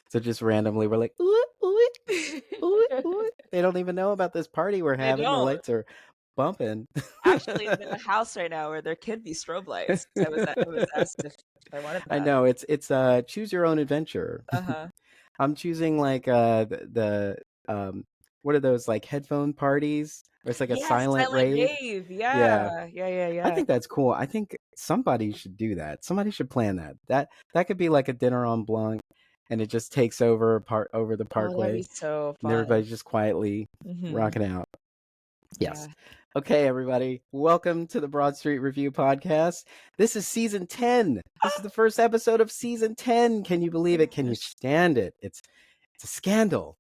So just randomly, we're like, ooh, ooh, ooh, ooh. They don't even know about this party we're They having. The don't. lights are bumping. Actually, I'm in a house right now where there could be strobe lights. I was asked if I wanted I that. know it's choose your own adventure. I'm choosing like the what are those, like, headphone parties where it's like a Yes, silent silent rave? rave. Yeah. Yeah. I think that's cool. I think somebody should do that. Somebody should plan that. That could be like a dinner on Blanc, and it just takes over the Oh, that'd parkway, be so and fun. everybody's just quietly rocking out. Yes. Yeah. Okay, everybody. Welcome to the Broad Street Review podcast. This is season 10. This is the first episode of season 10. Can you believe it? Can you stand it? It's a scandal.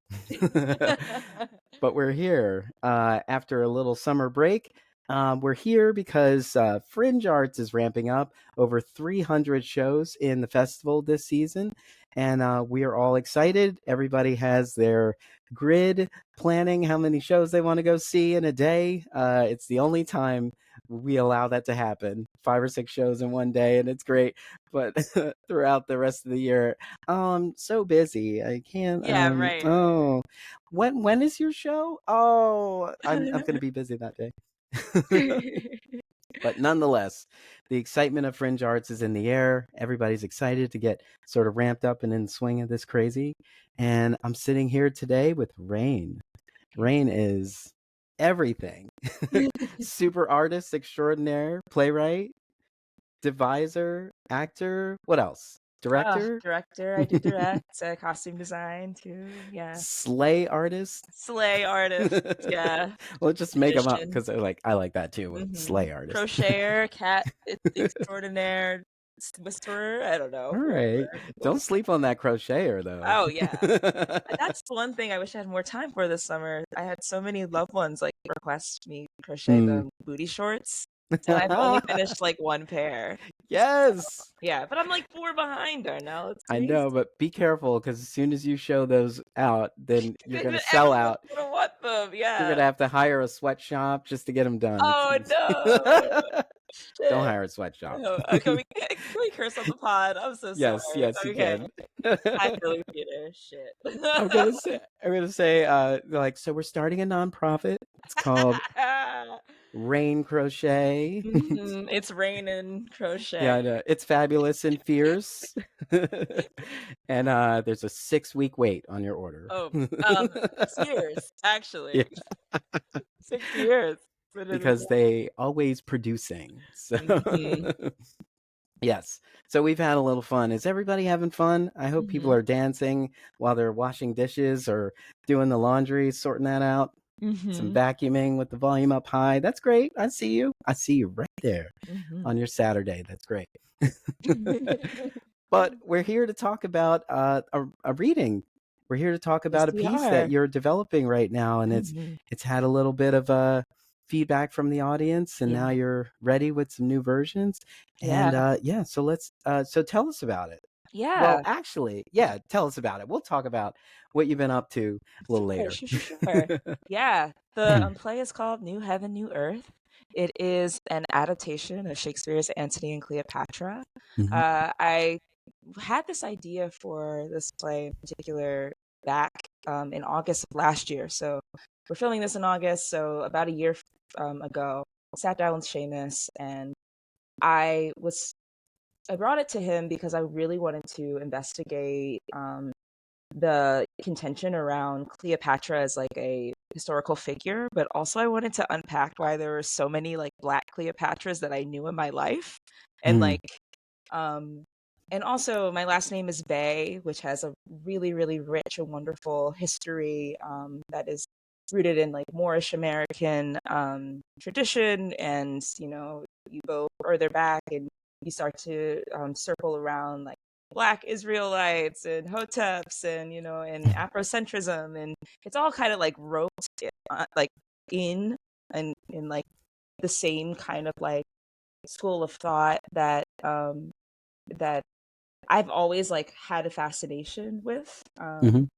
But we're here after a little summer break. We're here because Fringe Arts is ramping up, over 300 shows in the festival this season. And we are all excited. Everybody has their grid planning how many shows they want to go see in a day. It's the only time we allow that to happen. 5 or 6 shows in one day, and it's great. But throughout the rest of the year, I'm so busy. I can't. Yeah, right. Oh, when is your show? Oh, I'm going to be busy that day. But nonetheless, the excitement of Fringe Arts is in the air. Everybody's excited to get sort of ramped up and in the swing of this crazy. And I'm sitting here today with Rayne. Rayne is everything. Super artist extraordinaire, playwright, deviser, actor. What else? Director? Director. I do direct. Costume design too. Yeah. Slay artist? Slay artist. Yeah. Well, just make them up Magician. because I like that too. Slay artist. Crocheter, cat extraordinaire, whisperer. I don't know. All right. Don't sleep on that crocheter though. Oh yeah. That's one thing I wish I had more time for this summer. I had so many loved ones like request me crochet them booty shorts. And I've only finished like one pair. Yes. Yeah, but I'm like 4 behind, Darnelle. It's I crazy. know, but be careful because as soon as you show those out, then you're going to sell out. Gonna want them. Yeah. You're going to have to hire a sweatshop just to get them done. Oh no. Don't hire a sweatshop. Can we curse on the pod? I'm so sorry. Yes, you can. Hi, Philly Peter. Shit. I'm gonna say, like, so we're starting a nonprofit. It's called Rayne Crochet. It's Rayne and Crochet. Yeah, I know. It's fabulous and fierce. And there's a 6-week wait on your order. Oh, 6 years, actually. Yeah. 6 years. Because they always producing. So yes. So we've had a little fun. Is everybody having fun? I hope people are dancing while they're washing dishes or doing the laundry, sorting that out. Some vacuuming with the volume up high. That's great. I see you. I see you right there on your Saturday. That's great. But we're here to talk about a reading. We're here to talk about a piece that you're developing right now, and it's had a little bit of feedback from the audience, and now you're ready with some new versions. And so let's so tell us about it. Yeah. Well, actually, tell us about it. We'll talk about what you've been up to a little later. Sure. Yeah. The play is called New Heaven, New Earth. It is an adaptation of Shakespeare's Antony and Cleopatra. I had this idea for this play in particular back in August of last year. So we're filming this in August. So about a year ago, I sat down with Seamus, and I brought it to him because I really wanted to investigate the contention around Cleopatra as like a historical figure, but also I wanted to unpack why there were so many like Black Cleopatras that I knew in my life. And and also my last name is Bey, which has a really, really rich and wonderful history that is rooted in like Moorish American tradition. And, you go further back and you start to circle around like Black Israelites and Hoteps and, and Afrocentrism. And it's all kind of like roped like in like the same kind of like school of thought that that I've always like had a fascination with and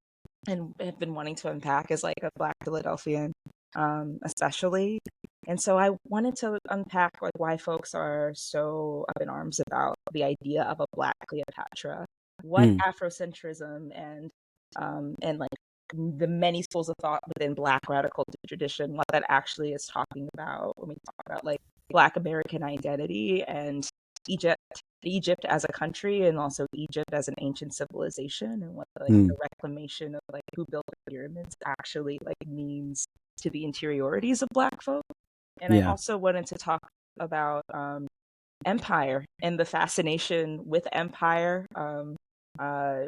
have been wanting to unpack as like a Black Philadelphian especially. And so I wanted to unpack like why folks are so up in arms about the idea of a Black Cleopatra, what Afrocentrism and and like the many schools of thought within Black radical tradition, what that actually is talking about when we talk about like Black American identity and Egypt as a country, and also Egypt as an ancient civilization, and what like the reclamation of like who built the pyramids actually like means to the interiorities of Black folk. And I also wanted to talk about empire and the fascination with empire,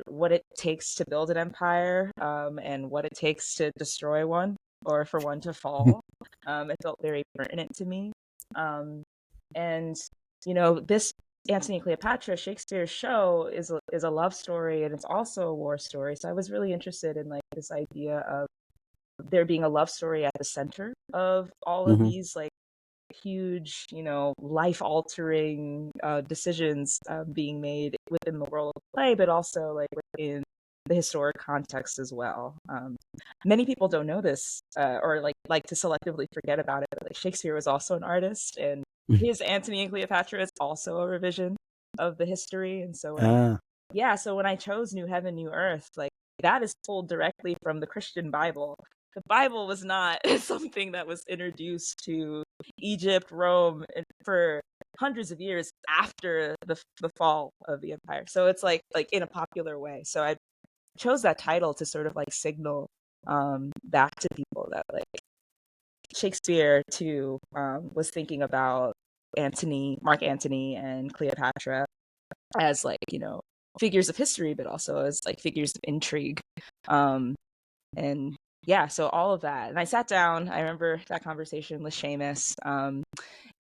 what it takes to build an empire, and what it takes to destroy one or for one to fall. It felt very pertinent to me. And, you know, this Antony and Cleopatra, Shakespeare's show, is a love story, and it's also a war story. So I was really interested in like this idea of there being a love story at the center of all of these like huge, you know, life-altering decisions being made within the world of play, but also like within the historic context as well. Many people don't know this, or like to selectively forget about it. But like Shakespeare was also an artist, and his Antony and Cleopatra is also a revision of the history. And so, so when I chose New Heaven, New Earth, like that is pulled directly from the Christian Bible. The Bible was not something that was introduced to Egypt, Rome, for hundreds of years after the fall of the empire. So it's like in a popular way. So I chose that title to sort of like signal back to people that like Shakespeare too was thinking about Mark Antony and Cleopatra as like, you know, figures of history, but also as like figures of intrigue. And yeah, so all of that. And I sat down, I remember that conversation with Seamus,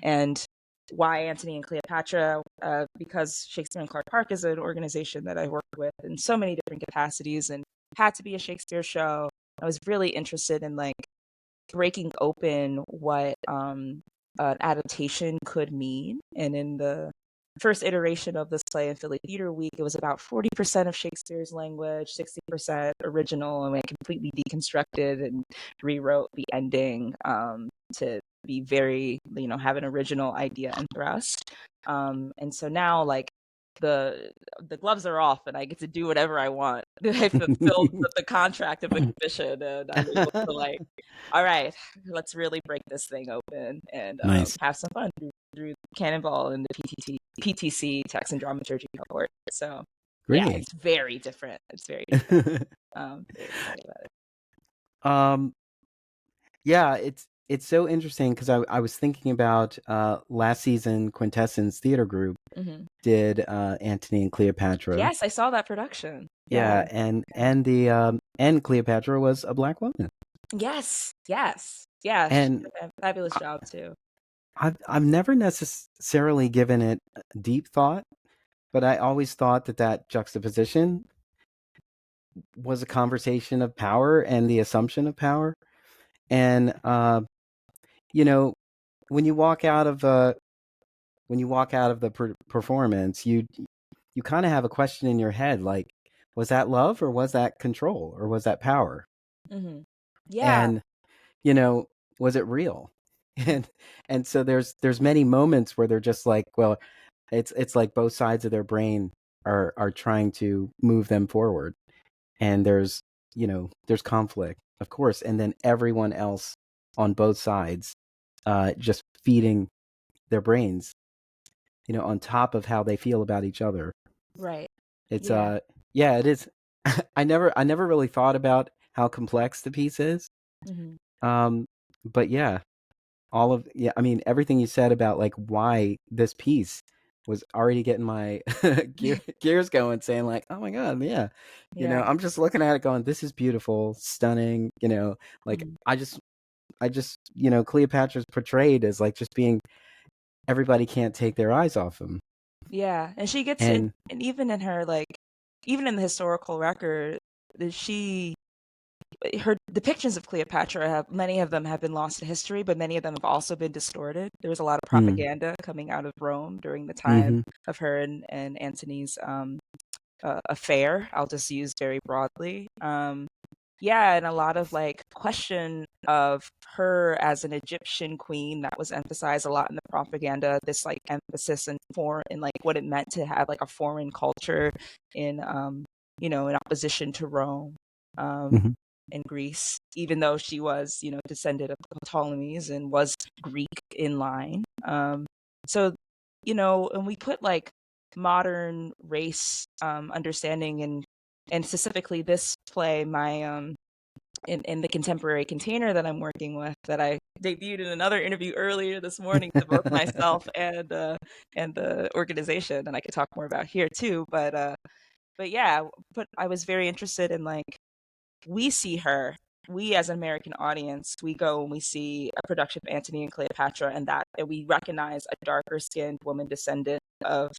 and why Antony and Cleopatra, because Shakespeare and Clark Park is an organization that I worked with in so many different capacities and had to be a Shakespeare show. I was really interested in like breaking open what an adaptation could mean. And in the first iteration of this play in Philly Theater Week, it was about 40% of Shakespeare's language, 60% original, and I completely deconstructed and rewrote the ending to be very, you know, have an original idea and thrust. And so now, like, the gloves are off and I get to do whatever I want. I fulfilled the contract of the commission, and I'm able to like, all right, let's really break this thing open and have some fun through Cannonball and the PTC text and dramaturgy cohort. So yeah, it's very different. It's very different. Very excited about it. Yeah, it's so interesting because I was thinking about last season Quintessence Theater Group did Antony and Cleopatra. Yes, I saw that production. Yeah, and Cleopatra was a Black woman. Yes, yeah, and she did a fabulous job too. I've never necessarily given it deep thought, but I always thought that juxtaposition was a conversation of power and the assumption of power. And you know, when you walk out of the performance, you kind of have a question in your head, like, was that love or was that control or was that power? Yeah. And you know, was it real? And so there's many moments where they're just like, well, it's like both sides of their brain are trying to move them forward, and there's conflict, of course, and then everyone else on both sides just feeding their brains, you know, on top of how they feel about each other. Right. It's it is. I never really thought about how complex the piece is. But yeah, I mean, everything you said about like why this piece was already getting my gears going, saying like, oh my God, yeah. You know, I'm just looking at it going, this is beautiful, stunning, you know, like I just, you know, Cleopatra's portrayed as like just being, everybody can't take their eyes off him. Yeah. And she gets it, and even in her, like, even in the historical record, her depictions of Cleopatra many of them have been lost to history, but many of them have also been distorted. There was a lot of propaganda coming out of Rome during the time of her and Antony's affair. I'll just use very broadly. And a lot of like question of her as an Egyptian queen that was emphasized a lot in the propaganda. This like emphasis and like what it meant to have like a foreign culture in in opposition to Rome. Mhm. in Greece, even though she was, descended of Ptolemies and was Greek in line. So, and we put like modern race understanding and specifically this play, my in the contemporary container that I'm working with, that I debuted in another interview earlier this morning to both myself and the organization, and I could talk more about here too. But yeah, but I was very interested in like, we see her, we as an American audience, we go and we see a production of Antony and Cleopatra, and we recognize a darker skinned woman descendant of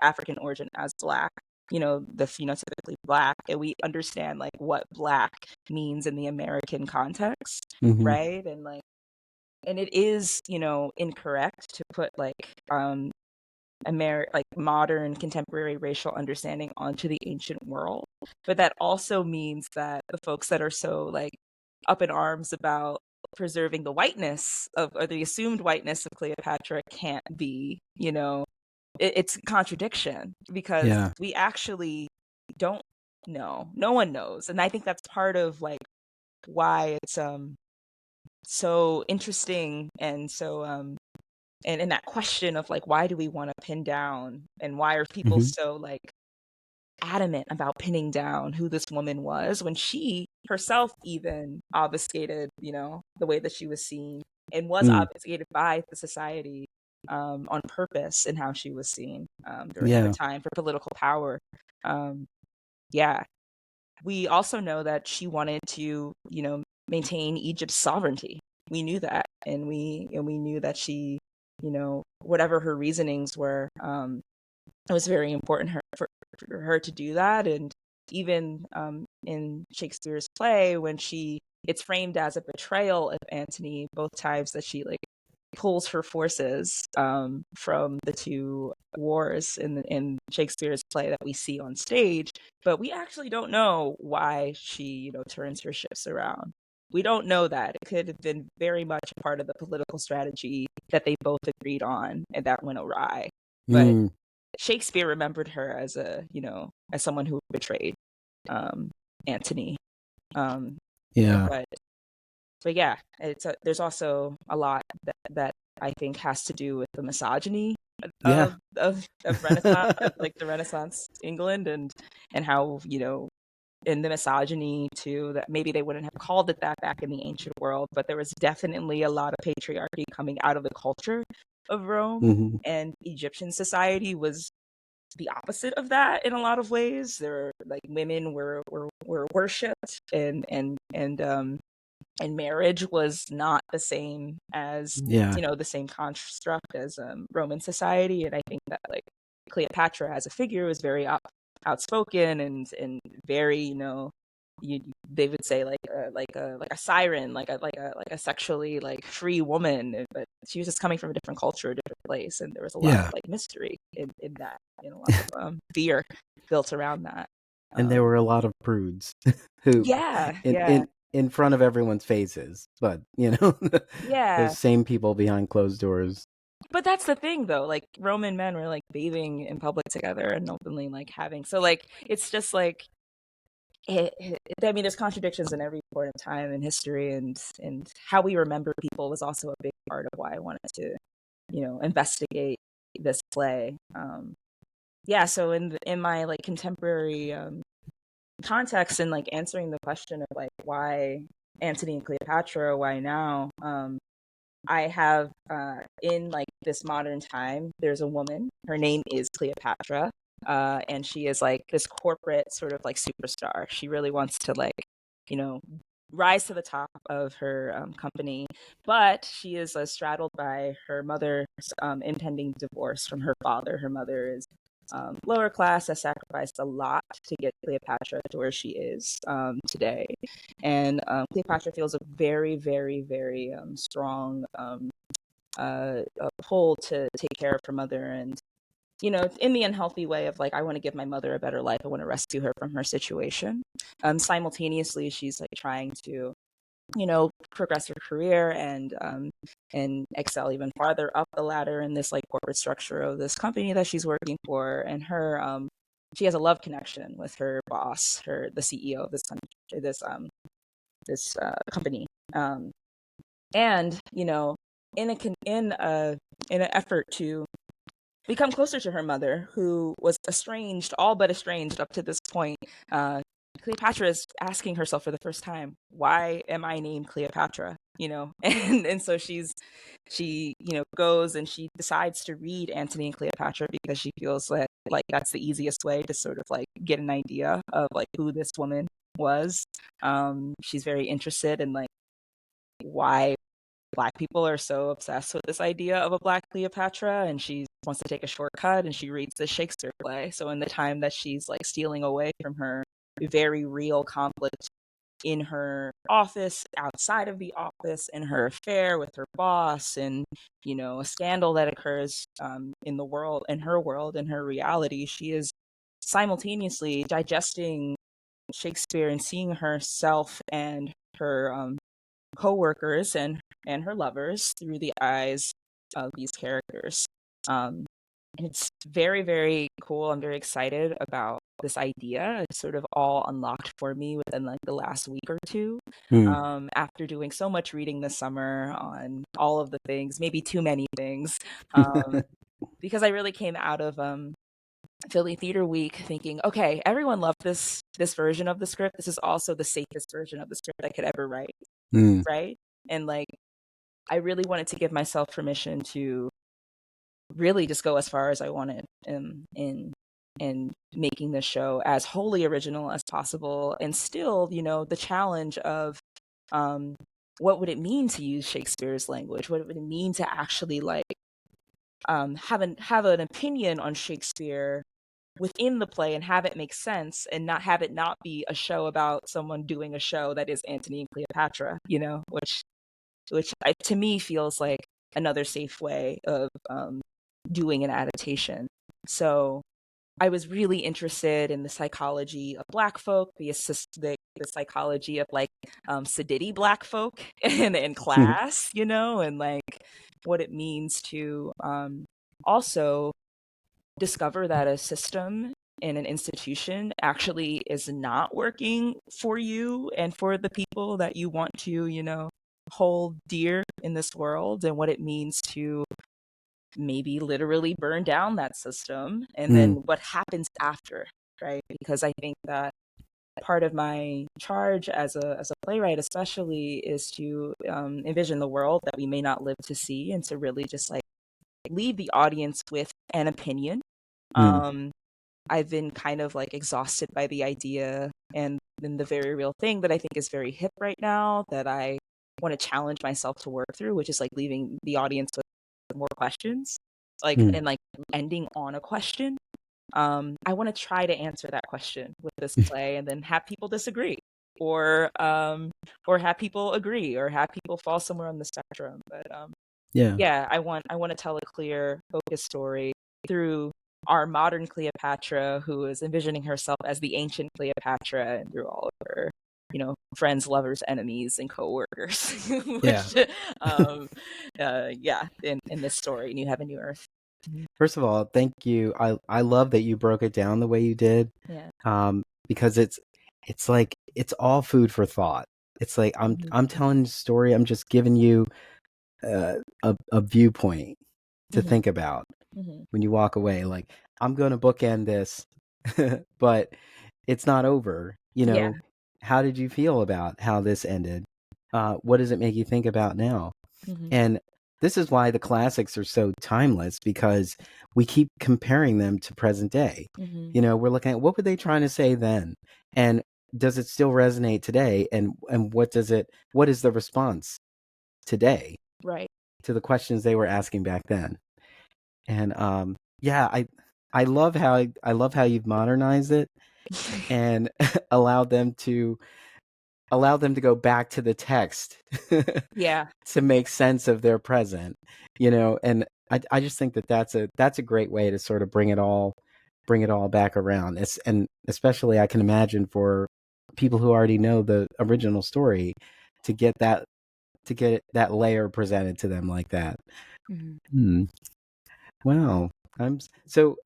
African origin as Black, the phenotypically Black, and we understand like what Black means in the American context, Mhm. right? And it is, incorrect to put like modern contemporary racial understanding onto the ancient world, but that also means that the folks that are so like up in arms about preserving the whiteness of, or the assumed whiteness of Cleopatra, can't be, it's contradiction, because Yeah. we actually don't know, no one knows. And I think that's part of like why it's so interesting, and so and in that question of like, why do we want to pin down, and why are people Mhm. so like adamant about pinning down who this woman was, when she herself even obfuscated, the way that she was seen, and was Mm. obfuscated by the society on purpose in how she was seen during her Yeah. time for political power. Yeah, we also know that she wanted to, maintain Egypt's sovereignty. We knew that, and we knew that she, whatever her reasonings were, it was very important for her to do that. And even in Shakespeare's play, when it's framed as a betrayal of Antony both times that she like pulls her forces from the two wars in Shakespeare's play that we see on stage, but we actually don't know why she, turns her ships around. We don't know that. It could have been very much a part of the political strategy that they both agreed on, and that went awry. But Mm. Shakespeare remembered her as as someone who betrayed Antony. Yeah. But yeah, there's also a lot that I think has to do with the misogyny Yeah. of Renaissance, of like the Renaissance England, and how, in the misogyny too, that maybe they wouldn't have called it that back in the ancient world, but there was definitely a lot of patriarchy coming out of the culture of Rome, Mhm. and Egyptian society was the opposite of that in a lot of ways. There, like, women were worshipped, and marriage was not the same as, Yeah. the same construct as Roman society. And I think that like Cleopatra as a figure was very outspoken and very, they would say like a siren, like a sexually like free woman, but she was just coming from a different culture, a different place, and there was a lot of Yeah. like mystery in that, and a lot of fear built around that. And there were a lot of prudes who Yeah, in yeah, in in front of everyone's faces, but yeah. those same people behind closed doors. But that's the thing, though. Like, Roman men were like bathing in public together and openly like having. So like, it's just like, I mean, there's contradictions in every point of time in history, and how we remember people was also a big part of why I wanted to, investigate this play. Yeah. So in my like contemporary context, and like answering the question of like, why Antony and Cleopatra, why now? I have in like this modern time, there's a woman. Her name is Cleopatra, and she is like this corporate sort of like superstar. She really wants to like, you know, rise to the top of her company, but she is straddled by her mother's impending divorce from her father. Her mother is lower class, has sacrificed a lot to get Cleopatra to where she is today. And Cleopatra feels a very, very, very strong pull to take care of her mother, and in the unhealthy way of like, I want to give my mother a better life. I want to rescue her from her situation. Simultaneously, she's like trying to progress her career and excel even farther up the ladder in this like corporate structure of this company that she's working for. And her she has a love connection with her boss, the CEO of this this company, and in an effort to become closer to her mother, who was estranged, all but estranged up to this point. Cleopatra is asking herself for the first time, why am I named Cleopatra? And so she goes and she decides to read Antony and Cleopatra because she feels that like that's the easiest way to sort of like get an idea of like who this woman was. She's very interested in like why Black people are so obsessed with this idea of a Black Cleopatra, and she wants to take a shortcut and she reads the Shakespeare play. So in the time that she's like stealing away from her very real conflict in her office, outside of the office, in her affair with her boss, and a scandal that occurs in the world, in her world, in her reality, she is simultaneously digesting Shakespeare and seeing herself and her co-workers and her lovers through the eyes of these characters. And it's very, very cool. I'm very excited about this idea. It's sort of all unlocked for me within like the last week or two. After doing so much reading this summer on all of the things, maybe too many things, because I really came out of Philly Theater Week thinking, okay, everyone loved this version of the script. This is also the safest version of the script I could ever write, right? And like, I really wanted to give myself permission to really just go as far as I wanted in making the show as wholly original as possible, and still, the challenge of what would it mean to use Shakespeare's language? What would it mean to actually like have an opinion on Shakespeare within the play and have it make sense, and not have it not be a show about someone doing a show that is Antony and Cleopatra, which to me feels like another safe way of doing an adaptation. So I was really interested in the psychology of Black folk, the psychology of like sedity Black folk in class, and like what it means to also discover that a system in an institution actually is not working for you and for the people that you want to, hold dear in this world, and what it means to maybe literally burn down that system, and then what happens after, right? Because I think that part of my charge as a playwright especially is to envision the world that we may not live to see, and to really just like leave the audience with an opinion. I've been kind of like exhausted by the idea and then the very real thing that I think is very hip right now that I want to challenge myself to work through, which is like leaving the audience with more questions, like and like ending on a question. I want to try to answer that question with this play, and then have people disagree, or have people agree, or have people fall somewhere on the spectrum. But I want to tell a clear, focused story through our modern Cleopatra, who is envisioning herself as the ancient Cleopatra, and through all of her, friends, lovers, enemies, and co-workers. Which, in this story, New Heaven, New Earth. First of all, thank you. I love that you broke it down the way you did. Because it's like it's all food for thought. It's like I'm telling the story. I'm just giving you a viewpoint to think about when you walk away. Like, I'm going to bookend this, but it's not over. How did you feel about how this ended? What does it make you think about now? And this is why the classics are so timeless, because we keep comparing them to present day. We're looking at what were they trying to say then, and does it still resonate today? And what is the response today? Right. To the questions they were asking back then. And I love how you've modernized it and allowed them to go back to the text to make sense of their present, and I just think that's a great way to sort of bring it all back around. And especially I can imagine for people who already know the original story to get that layer presented to them like that. Wow. So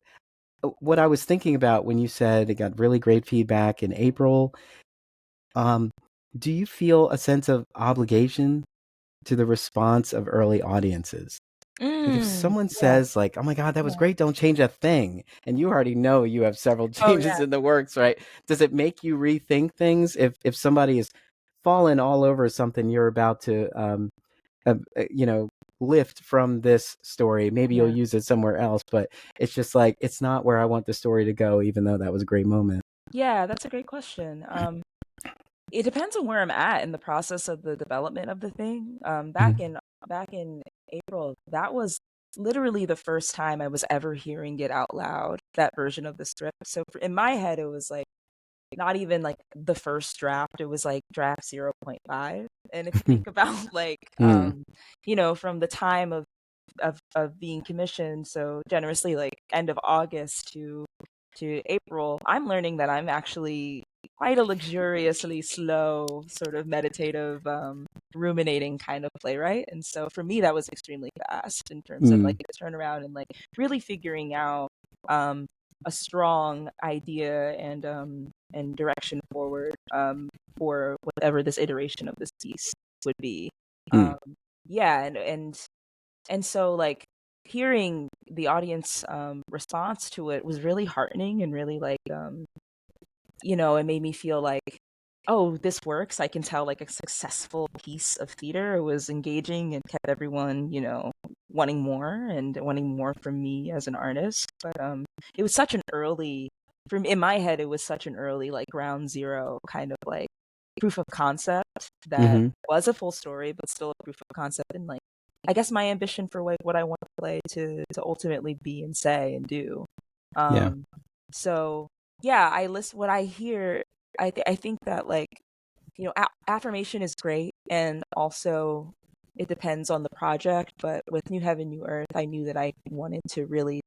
what I was thinking about when you said it got really great feedback in April, Do you feel a sense of obligation to the response of early audiences? Like if someone says like, "Oh my God, that was great. Don't change a thing," and you already know you have several changes in the works, right? Does it make you rethink things if somebody is fallen all over something you're about to, lift from this story? Maybe you'll use it somewhere else, but it's just like it's not where I want the story to go, even though that was a great moment. Yeah, that's a great question. It depends on where I'm at in the process of the development of the thing. Back in April, that was literally the first time I was ever hearing it out loud, that version of the script. So in my head, it was like not even like the first draft, it was like draft 0.5. And if you think about like from the time of being commissioned so generously, like end of August to April, I'm learning that I'm actually quite a luxuriously slow, sort of meditative, ruminating kind of playwright. And so for me, that was extremely fast in terms of like the turnaround and like really figuring out a strong idea and direction forward for whatever this iteration of this piece would be. Yeah, and so like hearing the audience response to it was really heartening and really like it made me feel like, oh, this works. I can tell like a successful piece of theater. It was engaging and kept everyone, wanting more from me as an artist. But it was such an early, in my head, it was such an early like ground zero kind of like proof of concept that was a full story, but still a proof of concept. And like, I guess my ambition for like what I want to play to ultimately be and say and do. So yeah, I listen what I hear. I think that like affirmation is great, and also it depends on the project. But with New Heaven, New Earth, I knew that I wanted to really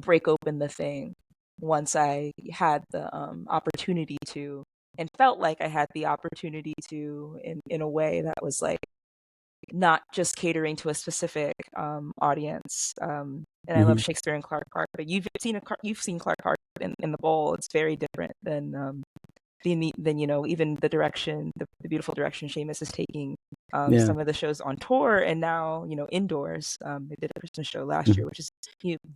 break open the thing once I had the opportunity to, and felt like I had the opportunity to in a way that was like not just catering to a specific audience. And I love Shakespeare and Clark Hart, but you've seen Clark Hart in the bowl. It's very different than even the direction, the beautiful direction Seamus is taking some of the shows on tour and now indoors. They did a Christmas show last year, which is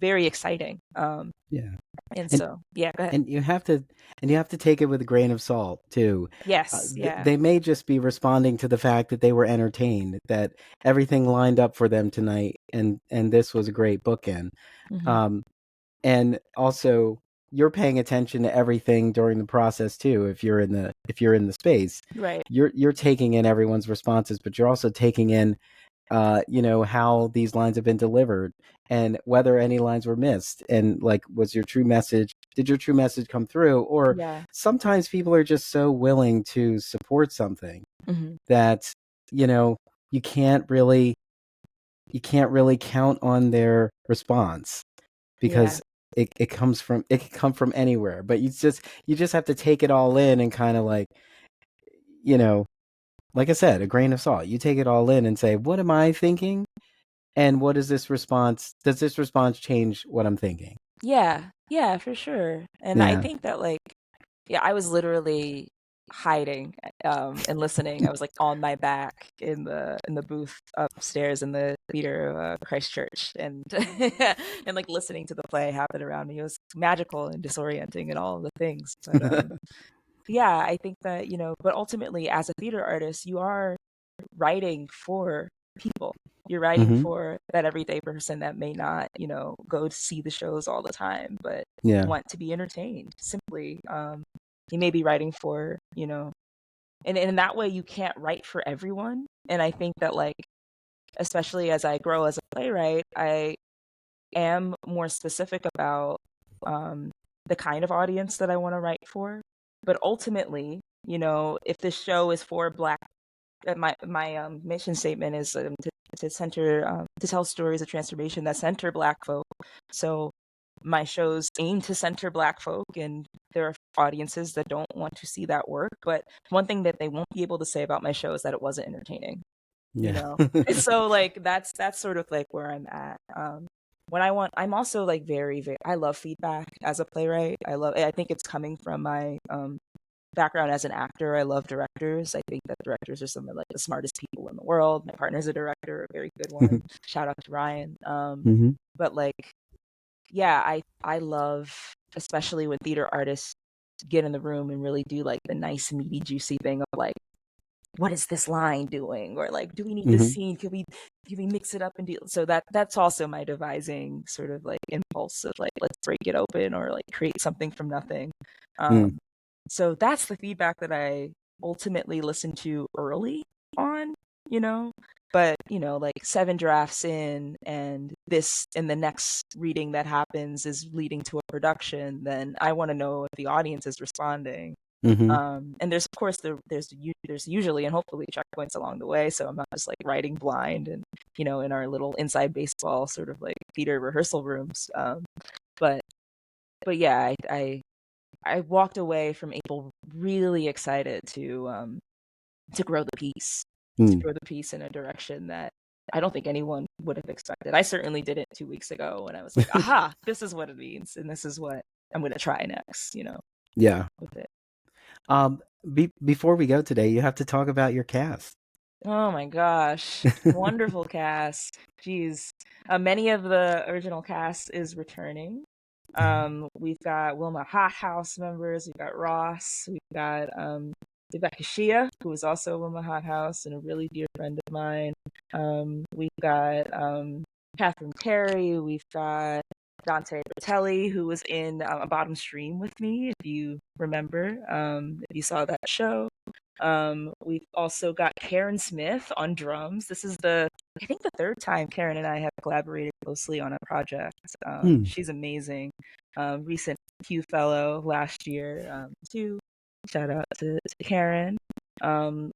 very exciting. And so go ahead. And you have to take it with a grain of salt too. Yes, they may just be responding to the fact that they were entertained, that everything lined up for them tonight, and this was a great bookend. And also, you're paying attention to everything during the process too. If you're in the space, right, you're taking in everyone's responses, but you're also taking in how these lines have been delivered and whether any lines were missed, and like, did your true message come through? Or sometimes people are just so willing to support something that you can't really count on their response, because it can come from anywhere, but you just have to take it all in and kind of like like I said, a grain of salt. You take it all in and say, what am I thinking? And what is this response? Does this response change what I'm thinking? Yeah, for sure. And I think that like, I was literally hiding and listening. I was like on my back in the booth upstairs in the theater of Christchurch, and and like listening to the play happen around me. It was magical and disorienting and all of the things. But I think that but ultimately, as a theater artist, you are writing for people. You're writing for that everyday person that may not, go to see the shows all the time, but want to be entertained. Simply, you may be writing for, and in that way, you can't write for everyone. And I think that, like, especially as I grow as a playwright, I am more specific about the kind of audience that I want to write for. But ultimately, if this show is for Black, my mission statement is to center to tell stories of transformation that center Black folk. So my shows aim to center Black folk, and there are audiences that don't want to see that work. But one thing that they won't be able to say about my show is that it wasn't entertaining. And so like that's sort of like where I'm at. I'm also like very, very, I love feedback as a playwright. I think it's coming from my background as an actor. I love directors. I think that directors are some of like the smartest people in the world. My partner's a director, a very good one. Shout out to Ryan. But like, yeah, I love, especially when theater artists get in the room and really do like the nice, meaty, juicy thing of like, what is this line doing? Or like, do we need this scene? Can we mix it up and do so? That's also my devising sort of like impulse of like, let's break it open or like create something from nothing. So that's the feedback that I ultimately listened to early on, but like 7 drafts in, and the next reading that happens is leading to a production, then I want to know if the audience is responding. And there's of course there's usually and hopefully checkpoints along the way, so I'm not just like writing blind and in our little inside baseball sort of like theater rehearsal rooms. But yeah, I walked away from April really excited to grow the piece, in a direction that I don't think anyone would have expected. I certainly didn't 2 weeks ago when I was like, aha, this is what it means, and this is what I'm going to try next. Yeah. With it. Before we go today, you have to talk about your cast. Oh my gosh. Wonderful cast. Jeez. Many of the original cast is returning. We've got Wilma Hothouse members, we've got Ross, we've got Kishia, who is also Wilma Hothouse and a really dear friend of mine. We've got Catherine Terry, we've got Dante Bertelli, who was in A Bottom Stream with me, if you remember, if you saw that show. We've also got Karen Smith on drums. This is I think the 3rd time Karen and I have collaborated closely on a project. She's amazing. Recent Q Fellow last year, too. Shout out to Karen.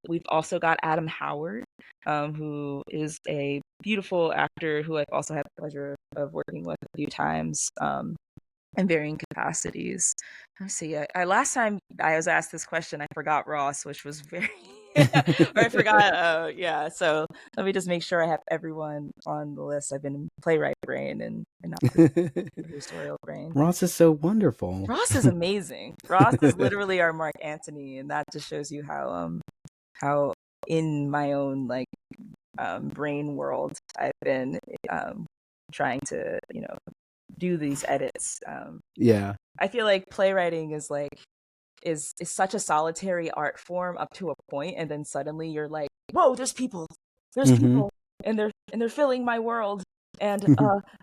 We've also got Adam Howard, who is a beautiful actor who I've also had the pleasure of working with a few times in varying capacities. Let's see. Last time I was asked this question, I forgot Ross, which was very... or I forgot, yeah. So let me just make sure I have everyone on the list. I've been in playwright brain and not producerial brain. Ross is so wonderful. Ross is amazing. Ross is literally our Marc Antony, and that just shows you how in my own like brain world I've been trying to do these edits. Yeah. I feel like playwriting is such a solitary art form up to a point, and then suddenly you're like, whoa, there's people, and they're filling my world, and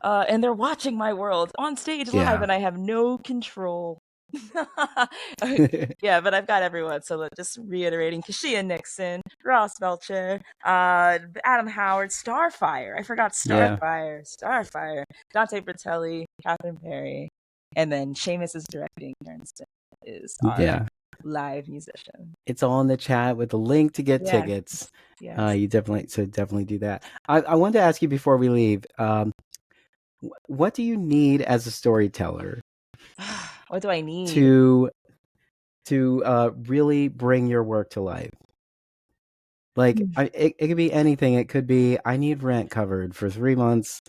and they're watching my world on stage live, and I have no control. Yeah, but I've got everyone. So just reiterating: Kishia Nixon, Ross Belcher, Adam Howard, Starfire. I forgot Starfire. Starfire. Dante Bertelli, Catherine Perry, and then Seamus is directing. Ernst is our live musician. It's all in the chat with the link to get tickets. Yes. You definitely do that. I wanted to ask you before we leave. What do you need as a storyteller? What do I need to really bring your work to life? Like it could be anything. It could be I need rent covered for 3 months.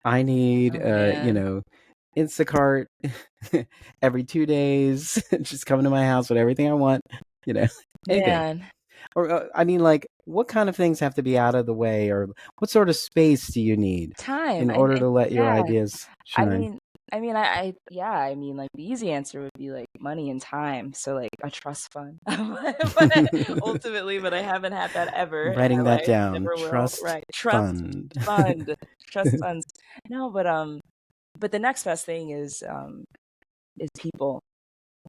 I need Instacart every 2 days, just coming to my house with everything I want. Anything. Man. Or I mean, like, what kind of things have to be out of the way, or what sort of space do you need time in order to let your ideas shine? I mean, like the easy answer would be like money and time. So like a trust fund, but ultimately, I haven't had that ever. Writing that down. Never will. Trust fund. Trust funds. No, but the next best thing is people.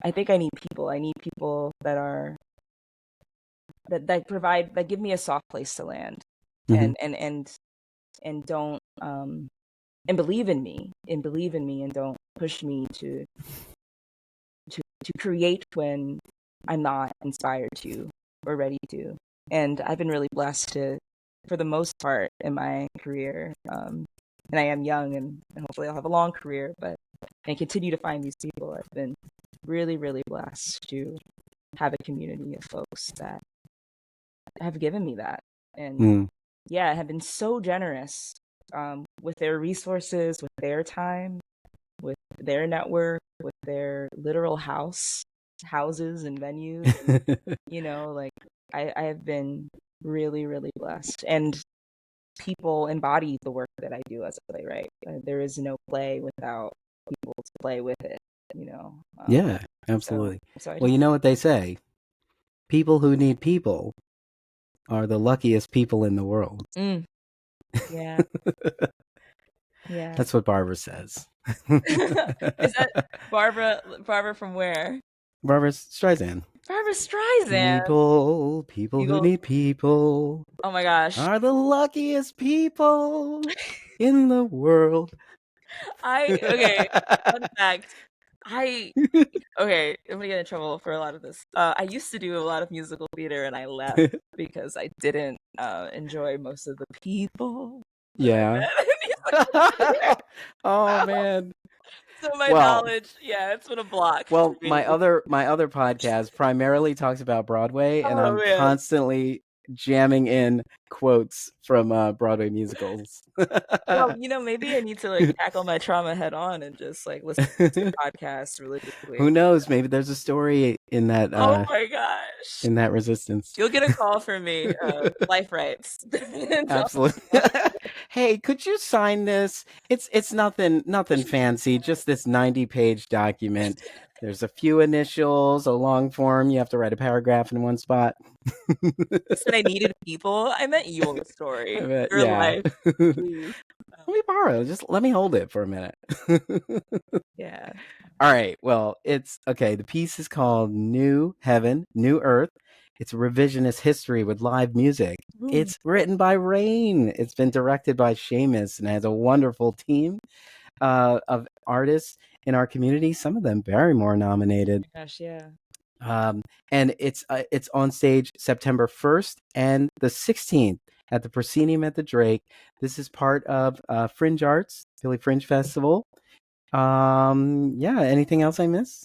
I think I need people. I need people that are that give me a soft place to land, and don't and believe in me and don't push me to create when I'm not inspired to or ready to. And I've been really blessed for the most part in my career, and I am young and hopefully I'll have a long career, and continue to find these people. I've been really, really blessed to have a community of folks that have given me that, and have been so generous with their resources, with their time, with their network, with their literal house, houses and venues. And, you know, like I have been really, really blessed. And people embody the work that I do as a playwright. There is no play without people to play with it, you know. Yeah, absolutely. So well, you know what they say? People who need people are the luckiest people in the world. Yeah. Yeah. That's what Barbara says. Is that Barbara from where? Barbara Streisand. Barbara Streisand. People who need people. Oh my gosh. Are the luckiest people in the world. Okay, fun fact. Okay, I'm gonna get in trouble for a lot of this. I used to do a lot of musical theater and I left because I didn't enjoy most of the people. Yeah. Oh man. So my knowledge, it's been a block. Well, my other podcast primarily talks about Broadway, and I'm constantly jamming in quotes from Broadway musicals. Well, you know, maybe I need to like tackle my trauma head on and just like listen to podcasts religiously. Who knows? Maybe there's a story in that. Oh my gosh! In that resistance, you'll get a call from me. Life rights. Absolutely. Hey, could you sign this? It's nothing fancy. Just this 90-page document. There's a few initials, a long form. You have to write a paragraph in one spot. You said I needed people. I meant your story. Your life. Please. Let me borrow. Just let me hold it for a minute. Yeah. All right. Well, it's okay. The piece is called New Heaven, New Earth. It's a revisionist history with live music. It's written by Rayne. It's been directed by Seamus and has a wonderful team of artists in our community. Some of them Barrymore nominated. Gosh, yeah. And it's on stage September 1st and the 16th at the Proscenium at the Drake. This is part of Fringe Arts, Philly Fringe Festival. Anything else I missed?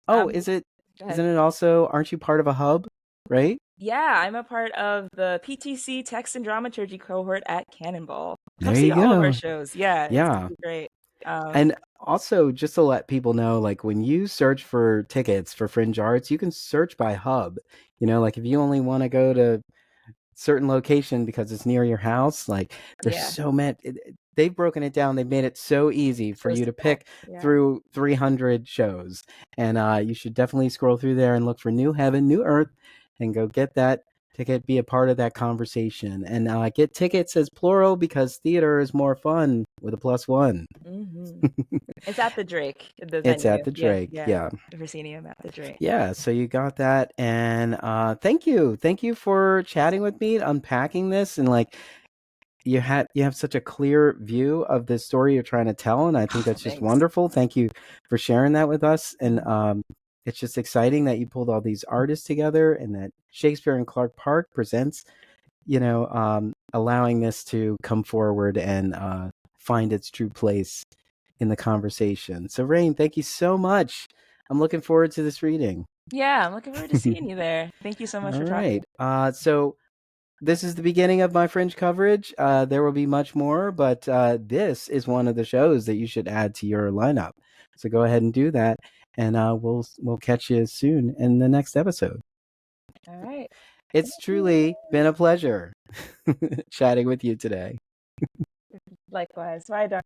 Isn't it also, aren't you part of a hub, right? Yeah, I'm a part of the PTC Text and Dramaturgy cohort at Cannonball. There you go. All of our shows. Yeah. It's great. And also, just to let people know, like when you search for tickets for Fringe Arts, you can search by hub. You know, like if you only want to go to certain location because it's near your house, like there's so many. They've broken it down. They've made it so easy for you to pick through 300 shows. And you should definitely scroll through there and look for New Heaven, New Earth, and go get that ticket, be a part of that conversation. And get tickets as plural because theater is more fun with a +1. It's at the Drake. It's at the Drake, yeah. The Proscenium at the Drake. Yeah, so you got that. And thank you. Thank you for chatting with me, unpacking this. And like, you have such a clear view of the story you're trying to tell. And I think that's just wonderful. Thank you for sharing that with us. And it's just exciting that you pulled all these artists together and that Shakespeare in Clark Park presents, allowing this to come forward and find its true place in the conversation. So Rayne, thank you so much. I'm looking forward to this reading. Yeah, I'm looking forward to seeing you there. Thank you so much for talking. All right. So this is the beginning of my Fringe coverage. There will be much more, but this is one of the shows that you should add to your lineup. So go ahead and do that. And we'll catch you soon in the next episode. All right. It's truly been a pleasure chatting with you today. Likewise. Bye, Darnelle.